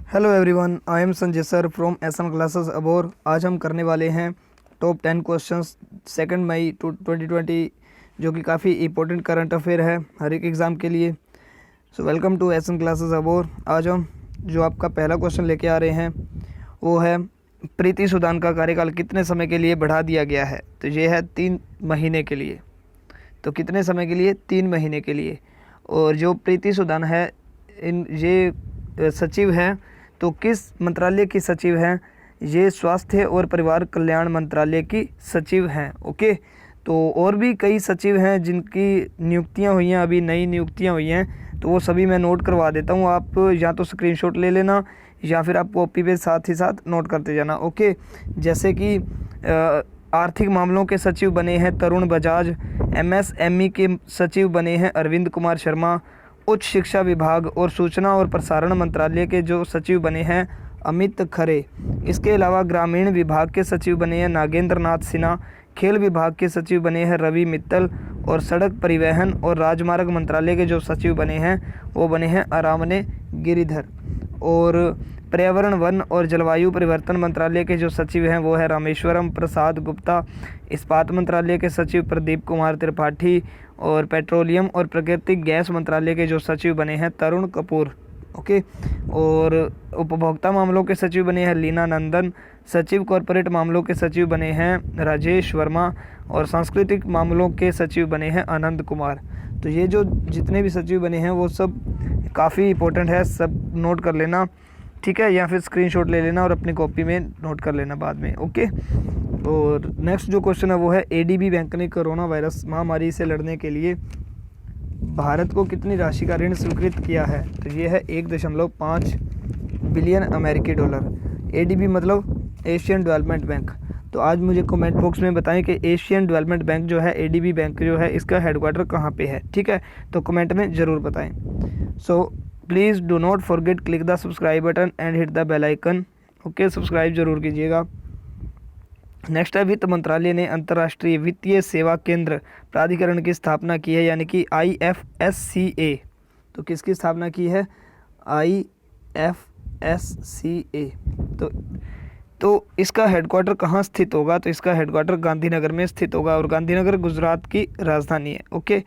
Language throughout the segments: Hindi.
Hello everyone, I am Sanjay sir from SN classes Abohar. आज हम करने वाले हैं टॉप 10 क्वेश्चंस 2 मई 2020, जो कि काफ़ी इंपॉर्टेंट करंट अफेयर है हर एक एग्ज़ाम के लिए। So welcome to SN classes Abohar. आज हम जो आपका पहला क्वेश्चन लेके आ रहे हैं वो है, प्रीति सूदान का कार्यकाल कितने समय के लिए बढ़ा दिया गया है? तो ये है 3 महीने के लिए। तो कितने समय के लिए? 3 महीने के लिए। और जो प्रीति सूदान है ये सचिव हैं, तो किस मंत्रालय की सचिव हैं? ये स्वास्थ्य और परिवार कल्याण मंत्रालय की सचिव हैं। ओके, तो और भी कई सचिव हैं जिनकी नियुक्तियां हुई हैं, अभी नई नियुक्तियां हुई हैं, तो वो सभी मैं नोट करवा देता हूँ। आप या तो स्क्रीनशॉट ले लेना या फिर आप कॉपी पे साथ ही साथ नोट करते जाना। ओके, जैसे कि आर्थिक मामलों के सचिव बने हैं तरुण बजाज, एमएसएमई के सचिव बने हैं अरविंद कुमार शर्मा, उच्च शिक्षा विभाग और सूचना और प्रसारण मंत्रालय के जो सचिव बने हैं अमित खरे। इसके अलावा ग्रामीण विभाग के सचिव बने हैं नागेंद्र नाथ सिन्हा, खेल विभाग के सचिव बने हैं रवि मित्तल, और सड़क परिवहन और राजमार्ग मंत्रालय के जो सचिव बने हैं वो बने हैं अरामने गिरिधर। और पर्यावरण वन और जलवायु परिवर्तन मंत्रालय के जो सचिव हैं वो है रामेश्वरम प्रसाद गुप्ता। इस्पात मंत्रालय के सचिव प्रदीप कुमार त्रिपाठी, और पेट्रोलियम और प्राकृतिक गैस मंत्रालय के जो सचिव बने हैं तरुण कपूर। ओके, और उपभोक्ता मामलों के सचिव बने हैं लीना नंदन, सचिव कॉरपोरेट मामलों के सचिव बने हैं राजेश वर्मा, और सांस्कृतिक मामलों के सचिव बने हैं आनंद कुमार। तो ये जो जितने भी सचिव बने हैं वो सब काफ़ी इंपॉर्टेंट है, सब नोट कर लेना, ठीक है, या फिर स्क्रीनशॉट ले लेना और अपनी कॉपी में नोट कर लेना बाद में। ओके, और नेक्स्ट जो क्वेश्चन है वो है, एडीबी बैंक ने कोरोना वायरस महामारी से लड़ने के लिए भारत को कितनी राशि का ऋण स्वीकृत किया है? तो ये है 1.5 बिलियन अमेरिकी डॉलर। एडीबी मतलब एशियन डेवलपमेंट बैंक। तो आज मुझे कमेंट बॉक्स में बताएं कि एशियन डेवलपमेंट बैंक जो है, एडीबी बैंक जो है, इसका हेडक्वार्टर कहाँ पे है, ठीक है? तो कमेंट में ज़रूर बताएं। So please do not forget click the subscribe button and hit the bell icon. Okay, subscribe जरूर कीजिएगा। नेक्स्ट है, वित्त मंत्रालय ने अंतर्राष्ट्रीय वित्तीय सेवा केंद्र प्राधिकरण की स्थापना की है, यानी कि IFSCA। तो किसकी स्थापना की है? IFSCA। तो इसका हेडक्वार्टर कहाँ स्थित होगा? तो इसका हेडक्वार्टर गांधीनगर में स्थित होगा, और गांधीनगर गुजरात की राजधानी है। ओके,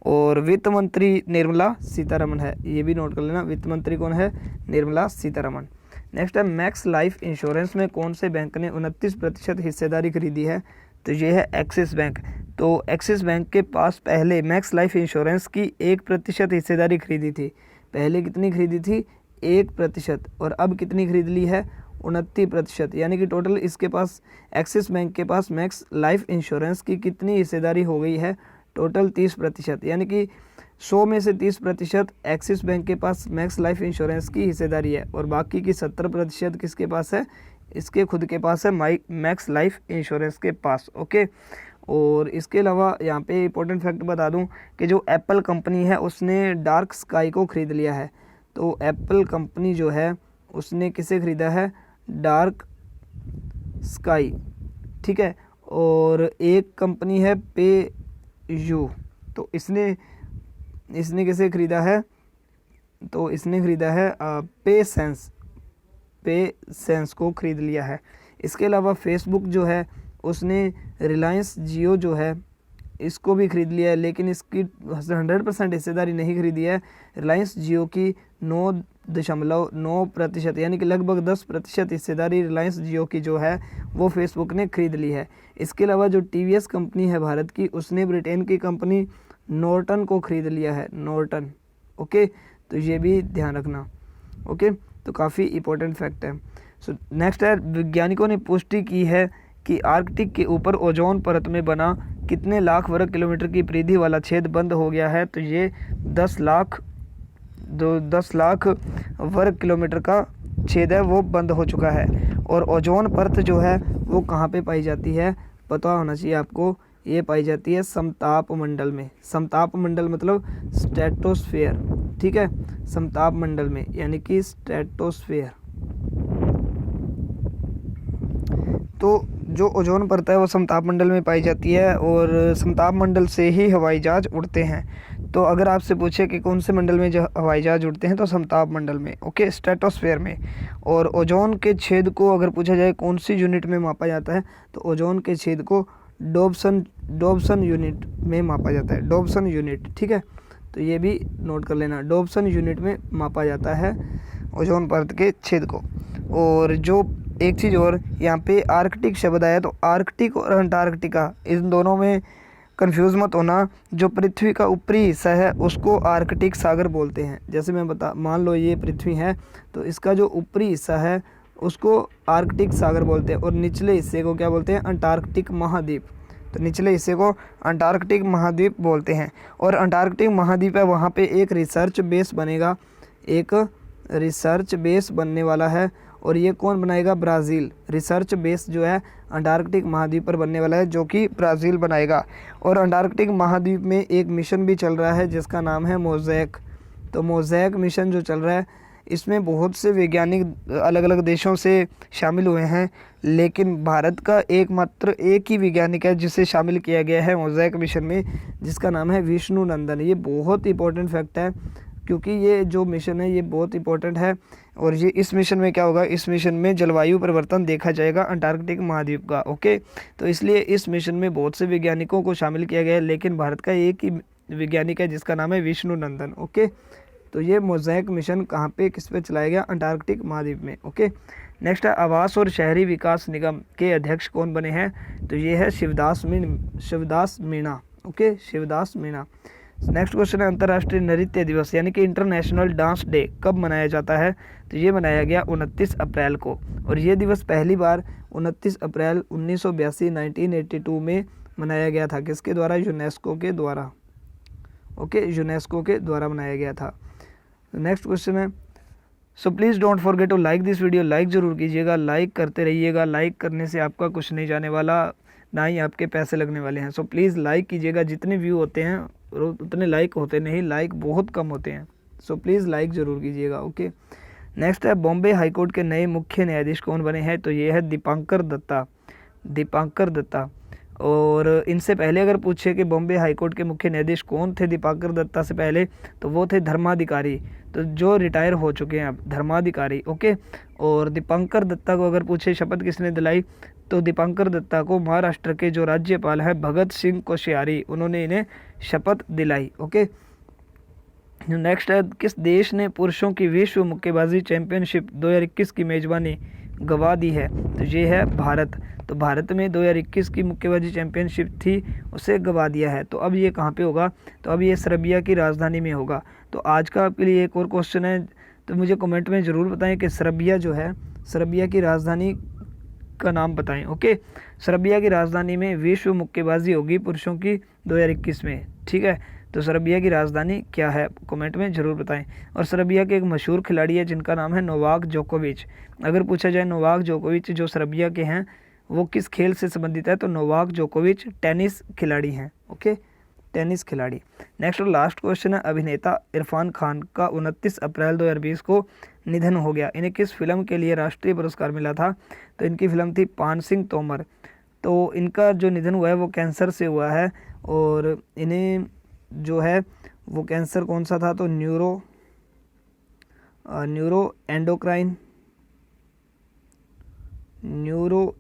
और वित्त मंत्री निर्मला सीतारमण है, ये भी नोट कर लेना। वित्त मंत्री कौन है? निर्मला सीतारमण। नेक्स्ट है, मैक्स लाइफ इंश्योरेंस में कौन से बैंक ने 29% हिस्सेदारी खरीदी है? तो ये है एक्सिस बैंक। तो एक्सिस बैंक के पास पहले मैक्स लाइफ इंश्योरेंस की 1% हिस्सेदारी खरीदी थी। पहले कितनी खरीदी थी? 1%। और अब कितनी खरीद ली है? 29%। यानी कि टोटल इसके पास, एक्सिस बैंक के पास मैक्स लाइफ इंश्योरेंस की कितनी हिस्सेदारी हो गई है? टोटल 30%। यानी कि 100 में से 30% एक्सिस बैंक के पास मैक्स लाइफ इंश्योरेंस की हिस्सेदारी है, और बाकी की 70% किसके पास है? इसके खुद के पास है, मैक्स लाइफ इंश्योरेंस के पास। ओके, और इसके अलावा यहाँ पे इंपॉर्टेंट फैक्ट बता दूँ कि जो एप्पल कंपनी है उसने डार्क स्काई को ख़रीद लिया है। तो एप्पल कंपनी जो है उसने किसे ख़रीदा है? डार्क स्काई, ठीक है। और एक कंपनी है पेयू, तो इसने किसे ख़रीदा है? तो इसने ख़रीदा है पेसेंस को ख़रीद लिया है। इसके अलावा फेसबुक जो है उसने रिलायंस जियो जो है इसको भी ख़रीद लिया है, लेकिन इसकी 100% हिस्सेदारी नहीं खरीदी है। रिलायंस जियो की 9.9%, यानी कि लगभग 10% हिस्सेदारी रिलायंस जियो की जो है वो फेसबुक ने खरीद ली है। इसके अलावा जो टीवीएस कंपनी है भारत की, उसने ब्रिटेन की कंपनी नॉर्टन को ख़रीद लिया है, नॉर्टन। ओके, तो ये भी ध्यान रखना। ओके, तो काफ़ी इंपॉर्टेंट फैक्ट है। सो नेक्स्ट है, वैज्ञानिकों ने पुष्टि की है कि आर्कटिक के ऊपर ओजोन परत में बना कितने लाख वर्ग किलोमीटर की परिधि वाला छेद बंद हो गया है? तो ये 10 लाख वर्ग किलोमीटर का छेद है वो बंद हो चुका है। और ओजोन परत जो है वो कहाँ पे पाई जाती है? पता होना चाहिए आपको, ये पाई जाती है समताप मंडल में। समताप मंडल मतलब स्ट्रेटोस्फेयर, ठीक है, समताप मंडल में, यानी कि स्ट्रेटोस्फेयर। तो जो ओजोन परत है वो समताप मंडल में पाई जाती है, और समताप मंडल से ही हवाई जहाज उड़ते हैं। तो अगर आपसे पूछे कि कौन से मंडल में जो हवाई जहाज उड़ते हैं तो समताप मंडल में, ओके, स्ट्रेटोस्फेयर में। और ओजोन के छेद को अगर पूछा जाए कौन सी यूनिट में मापा जाता है तो ओजोन के छेद को डॉब्सन यूनिट में मापा जाता है, डॉब्सन यूनिट, ठीक है। तो ये भी नोट कर लेना, डॉब्सन यूनिट में मापा जाता है ओजोन परत के छेद को। और जो एक चीज़ और यहाँ पे आर्कटिक शब्द आया, तो आर्कटिक और अंटार्कटिका इन दोनों में कंफ्यूज मत होना। जो पृथ्वी का ऊपरी हिस्सा है उसको आर्कटिक सागर बोलते हैं। जैसे मैं मान लो ये पृथ्वी है तो इसका जो ऊपरी हिस्सा है उसको आर्कटिक सागर बोलते हैं, और निचले हिस्से को क्या बोलते हैं, अंटार्कटिक महाद्वीप। तो निचले हिस्से को अंटार्कटिक महाद्वीप बोलते हैं। और अंटार्कटिक महाद्वीप है, वहाँ पे एक रिसर्च बेस बनेगा, एक रिसर्च बेस बनने वाला है। और ये कौन बनाएगा, ब्राज़ील। रिसर्च बेस जो है अंटार्कटिक महाद्वीप पर बनने वाला है, जो कि ब्राज़ील बनाएगा। और अंटार्कटिक महाद्वीप में एक मिशन भी चल रहा है जिसका नाम है मोज़ेक। तो मोज़ेक मिशन जो चल रहा है इसमें बहुत से वैज्ञानिक अलग अलग देशों से शामिल हुए हैं, लेकिन भारत का एकमात्र एक ही वैज्ञानिक है जिसे शामिल किया गया है मोज़ेक मिशन में, जिसका नाम है विष्णु नंदन। ये बहुत इंपॉर्टेंट फैक्ट है क्योंकि ये जो मिशन है ये बहुत इंपॉर्टेंट है। और ये इस मिशन में क्या होगा, इस मिशन में जलवायु परिवर्तन देखा जाएगा अंटार्कटिक महाद्वीप का, ओके। तो इसलिए इस मिशन में बहुत से वैज्ञानिकों को शामिल किया गया है, लेकिन भारत का एक ही वैज्ञानिक है जिसका नाम है विष्णु नंदन, ओके। तो ये मोज़ेक मिशन कहाँ पे किस पे चलाया गया, अंटार्कटिक महाद्वीप में, ओके। नेक्स्ट है आवास और शहरी विकास निगम के अध्यक्ष कौन बने हैं, तो ये है Shivdas Meena, okay, Shivdas Meena. Next question है अंतर्राष्ट्रीय नृत्य दिवस यानी कि इंटरनेशनल डांस डे कब मनाया जाता है, तो ये मनाया गया 29 अप्रैल को। और ये दिवस पहली बार 29 अप्रैल 1982 में मनाया गया था, किसके द्वारा, यूनेस्को के द्वारा, ओके, यूनेस्को के द्वारा मनाया गया था। नेक्स्ट क्वेश्चन है so please don't forget to like this video, like ज़रूर कीजिएगा, लाइक करते रहिएगा। लाइक करने से आपका कुछ नहीं जाने वाला, ना ही आपके पैसे लगने वाले हैं। सो प्लीज़ लाइक कीजिएगा, जितने व्यू होते हैं उतने लाइक होते नहीं, लाइक बहुत कम होते हैं। सो प्लीज़ लाइक ज़रूर कीजिएगा, ओके। नेक्स्ट है बॉम्बे हाईकोर्ट के नए मुख्य न्यायाधीश कौन बने हैं, तो ये है दीपांकर दत्ता। और इनसे पहले अगर पूछे कि बॉम्बे हाईकोर्ट के मुख्य न्यायाधीश कौन थे दीपांकर दत्ता से पहले, तो वो थे धर्माधिकारी, तो जो रिटायर हो चुके हैं अब, धर्माधिकारी, ओके। और दीपांकर दत्ता को अगर पूछे शपथ किसने दिलाई, तो दीपांकर दत्ता को महाराष्ट्र के जो राज्यपाल है भगत सिंह कोश्यारी, उन्होंने इन्हें शपथ दिलाई, ओके। नेक्स्ट है किस देश ने पुरुषों की विश्व मुक्केबाजी चैंपियनशिप 2021 की मेजबानी गंवा दी है, तो ये है भारत। तो भारत में 2021 की मुक्केबाजी चैंपियनशिप थी, उसे गंवा दिया है। तो अब ये कहाँ पे होगा, तो अब ये सर्बिया की राजधानी में होगा। तो आज का आपके लिए एक और क्वेश्चन है, तो मुझे कमेंट में ज़रूर बताएं कि सर्बिया जो है, सर्बिया की राजधानी का नाम बताएं, ओके। सर्बिया की राजधानी में विश्व मुक्केबाजी होगी पुरुषों की 2021 में, ठीक है। तो सर्बिया की राजधानी क्या है, कमेंट में ज़रूर बताएं। और सर्बिया के एक मशहूर खिलाड़ी है जिनका नाम है नोवाक जोकोविच। अगर पूछा जाए नोवाक जोकोविच जो सर्बिया के हैं वो किस खेल से संबंधित है, तो नोवाक जोकोविच टेनिस खिलाड़ी हैं, ओके, टेनिस खिलाड़ी। नेक्स्ट और लास्ट क्वेश्चन है अभिनेता इरफान खान का 29 अप्रैल 2020 को निधन हो गया। इन्हें किस फिल्म के लिए राष्ट्रीय पुरस्कार मिला था, तो इनकी फिल्म थी पान सिंह तोमर। तो इनका जो निधन हुआ है वो कैंसर से हुआ है, और इन्हें जो है वो कैंसर कौन सा था, तो न्यूरो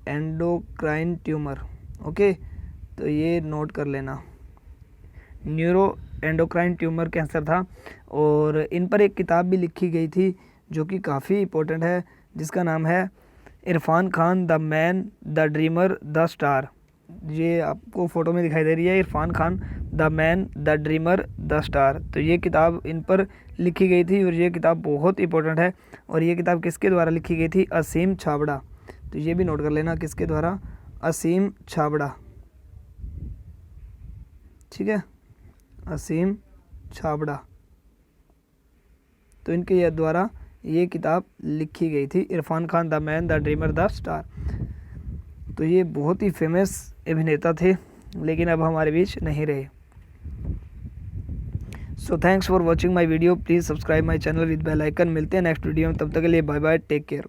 एंडोक्राइन ट्यूमर, ओके। तो ये नोट कर लेना, न्यूरो एंडोक्राइन ट्यूमर कैंसर था। और इन पर एक किताब भी लिखी गई थी जो कि काफ़ी इंपॉर्टेंट है, जिसका नाम है Irfan Khan the man the dreamer the star. ये आपको फ़ोटो में दिखाई दे रही है, Irfan Khan the man the dreamer the star. तो ये किताब इन पर लिखी गई थी, और ये किताब बहुत इंपॉर्टेंट है। और ये किताब किसके द्वारा लिखी गई थी, असीम छाबड़ा। तो ये भी नोट कर लेना, किसके द्वारा, असीम छाबड़ा, ठीक है, असीम छाबड़ा। तो इनके द्वारा ये किताब लिखी गई थी, Irfan Khan the man the dreamer the star. तो ये बहुत ही फेमस अभिनेता थे, लेकिन अब हमारे बीच नहीं रहे। So thanks for watching my video, please subscribe my channel with bell icon. मिलते हैं नेक्स्ट वीडियो में, तब तक के लिए बाय बाय, टेक केयर।